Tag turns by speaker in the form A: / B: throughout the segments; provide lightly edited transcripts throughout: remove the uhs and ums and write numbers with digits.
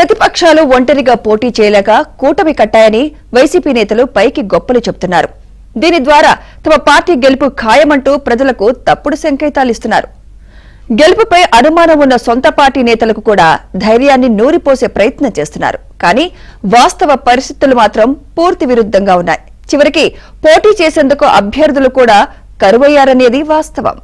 A: ప్రతిపక్షాలు ఒంటరిగా పోటీ చేయలేక కూటమి కట్టాయని వైసీపీ నేతలు పైకి గొప్పలు చెబుతున్నారు. దీని ద్వారా తమ పార్టీ గెలుపు ఖాయమంటూ ప్రజలకు తప్పుడు సంకేతాలిస్తున్నారు. గెలుపుపై అనుమానం ఉన్న సొంత పార్టీ నేతలకు కూడా ధైర్యాన్ని నూరిపోసే ప్రయత్నం చేస్తున్నారు. కానీ వాస్తవ పరిస్థితులు మాత్రం పూర్తి విరుద్ధంగా ఉన్నాయి. చివరికి పోటీ చేసేందుకు అభ్యర్థులు కూడా కరువయ్యారనేది వాస్తవం.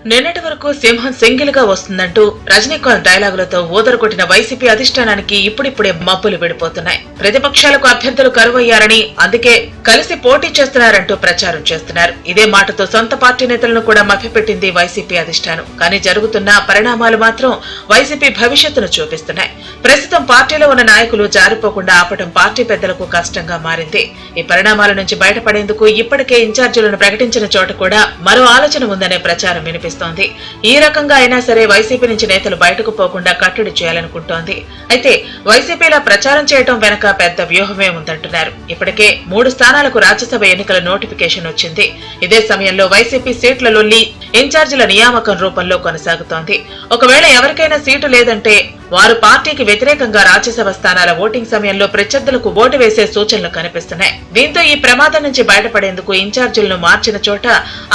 B: నిన్నటి వరకు సింహం సింగిల్ గా వస్తుందంటూ రజనీకాంత్ డైలాగులతో ఊదరగొట్టిన వైసీపీ అధిష్టానానికి ఇప్పుడిప్పుడే మబ్బులు విడిపోతున్నాయి. ప్రతిపక్షాలకు అభ్యర్థులు కరువయ్యారని, అందుకే కలిసి పోటీ చేస్తున్నారంటూ ప్రచారం చేస్తున్నారు. ఇదే మాటతో సొంత పార్టీ నేతలను కూడా మభ్యపెట్టింది వైసీపీ అధిష్టానం. కానీ జరుగుతున్న పరిణామాలు మాత్రం వైసీపీ భవిష్యత్తును చూపిస్తున్నాయి. ప్రస్తుతం పార్టీలో ఉన్న నాయకులు జారిపోకుండా ఆపటం పార్టీ పెద్దలకు కష్టంగా మారింది. ఈ పరిణామాల నుంచి బయటపడేందుకు ఇప్పటికే ఇన్ఛార్జీలను ప్రకటించిన చోట కూడా మరో ఆలోచన ఉందనే ప్రచారం వినిపిస్తుంది. ఈ రకంగా అయినా సరే వైసీపీ నుంచి నేతలు బయటకు పోకుండా కట్టడి చేయాలనుకుంటోంది. అయితే వైసీపీలో ప్రచారం చేయడం వెనక పెద్ద వ్యూహమే ఉందంటున్నారు. ఇప్పటికే 3 స్థానాలకు రాజ్యసభ ఎన్నికల నోటిఫికేషన్ వచ్చింది. ఇదే సమయంలో వైసీపీ సీట్ల లొల్లి ఇన్ఛార్జీల నియామకం రూపంలో కొనసాగుతోంది. ఒకవేళ ఎవరికైనా సీటు లేదంటే వారు పార్టీకి వ్యతిరేకంగా రాజ్యసభ స్థానాల ఓటింగ్ సమయంలో ప్రత్యర్థులకు ఓటు వేసే సూచనలు కనిపిస్తున్నాయి. దీంతో ఈ ప్రమాదం నుంచి బయటపడేందుకు ఇన్ఛార్జీలను మార్చిన చోట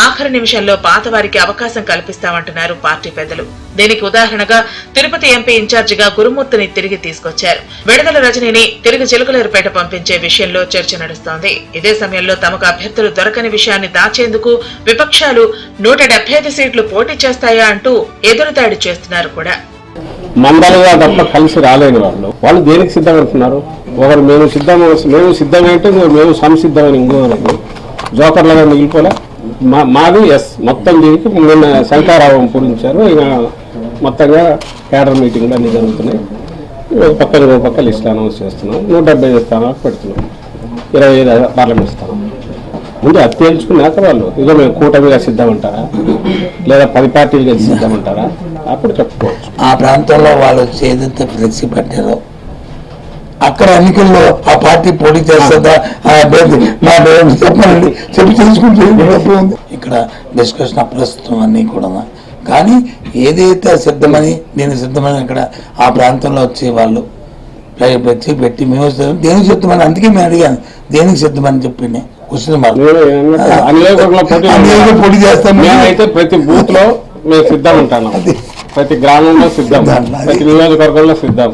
B: ఆఖరి నిమిషంలో పాతవారికి అవకాశం కల్పిస్తామంటున్నారు పార్టీ పెద్దలు. దీనికి ఉదాహరణగా తిరుపతి ఎంపీ ఇన్ఛార్జిగా గురుమూర్తిని తిరిగి తీసుకొచ్చారు. విడుదల రజనీని తిరిగి చిలుకలూరుపేట పంపించే విషయంలో చర్చ నడుస్తోంది. ఇదే సమయంలో తమకు అభ్యర్థులు దొరకని విషయాన్ని దాచేందుకు విపక్షాలు 175 సీట్లు పోటీ చేస్తాయా అంటూ ఎదురుదాడి చేస్తున్నారు కూడా.
C: మండలిగా తప్ప కలిసి రాలేని వాళ్ళు దేనికి సిద్ధమవుతున్నారు? ఒకరు మేము సిద్ధమైతే మేము సంసిద్ధమని ఇంకోరని జోకర్లుగా మిగిలిపోలే. మాది మొత్తం దీనికి నిన్న శంకారావం పూరించారు. ఇక మొత్తంగా కేడర్ మీటింగ్లు అన్ని జరుగుతున్నాయి. పక్క లిస్ట్ అనౌన్స్ చేస్తున్నాం. 175 స్థానాలకు పెడుతున్నాం. 25 పార్లమెంట్ స్థానం ముందు అది తేల్చుకున్నాక వాళ్ళు ఇక మేము కూటమిగా సిద్ధమంటారా లేదా 10 పార్టీలుగా సిద్ధమంటారా అప్పుడు చెప్పుకోవచ్చు.
D: ఆ ప్రాంతంలో వాళ్ళు ఏదైతే ఫ్లెక్సీ పెట్టారో అక్కడ ఎన్నికల్లో ఆ పార్టీ పోటీ చేస్తుందా చెప్పండి చెప్పి తెలుసుకుంటే ఇక్కడ డిస్కషన్ ప్రస్తుతం అన్నీ కూడా. కానీ ఏదైతే సిద్ధమని నేను సిద్ధమని అక్కడ ఆ ప్రాంతంలో వచ్చి వాళ్ళు పెట్టి మేము దేనికి సిద్ధమని, అందుకే మేము అడిగాను దేనికి సిద్ధమని చెప్పి
C: పోటీ చేస్తాం. మేమైతే ప్రతి బూత్ లో మేము సిద్ధం ఉంటాను, ప్రతి గ్రామంలో సిద్ధం, ప్రతి నియోజకవర్గంలో సిద్ధం.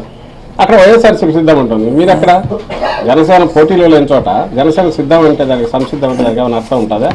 C: అక్కడ వైఎస్ఆర్సీపీ సిద్ధం ఉంటుంది. మీరు అక్కడ జనసేన పోటీలో లేని చోట జనసేన సిద్ధం అంటే దానికి సంసిద్ధం అంటే దానికి ఏమైనా అర్థం ఉంటుందా?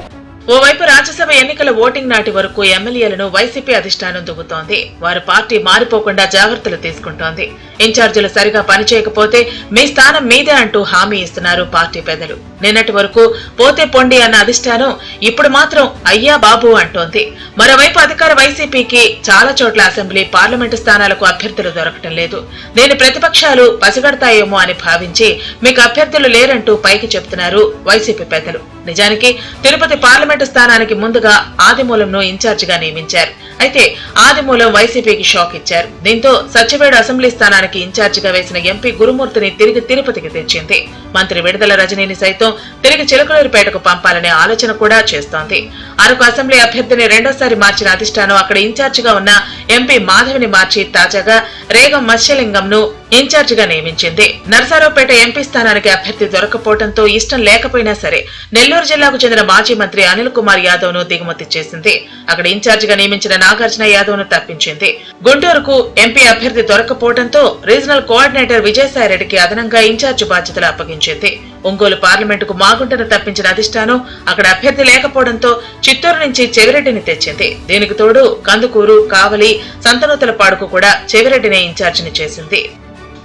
B: ఓవైపు రాజ్యసభ ఎన్నికల ఓటింగ్ నాటి వరకు ఎమ్మెల్యేలను వైసీపీ అధిష్టానం దువ్వుతోంది. వారి పార్టీ మారిపోకుండా జాగ్రత్తలు తీసుకుంటోంది. ఇన్ఛార్జీలు సరిగా పనిచేయకపోతే మీ స్థానం మీదే అంటూ హామీ ఇస్తున్నారు పార్టీ పెద్దలు. నిన్నటి వరకు పోతే పొండి అన్న అధిష్టానం ఇప్పుడు మాత్రం అయ్యా బాబు అంటోంది. మరోవైపు అధికార వైసీపీకి చాలా చోట్ల అసెంబ్లీ, పార్లమెంటు స్థానాలకు అభ్యర్థులు దొరకటం లేదు. దీని ప్రతిపక్షాలు పసిగడతాయేమో అని భావించి మీకు అభ్యర్థులు లేరంటూ పైకి చెబుతున్నారు వైసీపీ పెద్దలు. నిజానికి తిరుపతి పార్లమెంటు స్థానానికి ముందుగా ఆదిమూలంను ఇన్ఛార్జిగా నియమించారు. అయితే ఆదిమూలం వైసీపీకి షాక్ ఇచ్చారు. దీంతో సత్యవేడు అసెంబ్లీ స్థానానికి ఇన్ఛార్జిగా వేసిన ఎంపీ గురుమూర్తిని తిరిగి తిరుపతికి తెచ్చింది. మంత్రి విడుదల రజనీని సైతం తిరిగి చిలుకలూరుపేటకు పంపాలనే ఆలోచన కూడా చేస్తోంది. అరకు అసెంబ్లీ అభ్యర్థిని రెండోసారి మార్చిన అధిష్టానం అక్కడ ఇన్ఛార్జిగా ఉన్న ఎంపీ మాధవిని మార్చి తాజాగా రేగం మత్స్యలింగంను ఇన్ఛార్జిగా నియమించింది. నరసరావుపేట ఎంపీ స్థానానికి అభ్యర్థి దొరకపోవడంతో ఇష్టం లేకపోయినా సరే నెల్లూరు జిల్లాకు చెందిన మాజీ మంత్రి అనిల్ కుమార్ యాదవ్ ను దిగుమతి చేసింది. అక్కడ ఇన్ఛార్జిగా నియమించిన నాగార్జున యాదవ్ ను తప్పించింది. గుంటూరుకు ఎంపీ అభ్యర్థి దొరకపోవడంతో రీజనల్ కోఆర్డినేటర్ విజయసాయిరెడ్డికి అదనంగా ఇన్ఛార్జి బాధ్యతలు అప్పగించింది. ఒంగోలు పార్లమెంటుకు మాగుంటను తప్పించిన అధిష్టానం అక్కడ అభ్యర్థి లేకపోవడంతో చిత్తూరు నుంచి చెవిరెడ్డిని తెచ్చింది. దీనికి తోడు కందుకూరు, కావలి, సంతనూతలపాడుకు కూడా చెవిరెడ్డినే ఇన్ఛార్జిని చేసింది.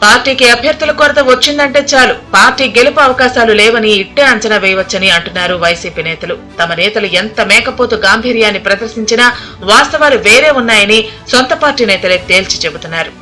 B: పార్టీకి అభ్యర్థుల కొరత వచ్చిందంటే చాలు పార్టీ గెలుపు అవకాశాలు లేవని ఇట్టే అంచనా వేయవచ్చని అంటున్నారు వైసీపీ నేతలు. తమ నేతలు ఎంత మేకపోతు గాంభీర్యాన్ని ప్రదర్శించినా వాస్తవాలు వేరే ఉన్నాయని సొంత పార్టీ నేతలే తేల్చి చెబుతున్నారు.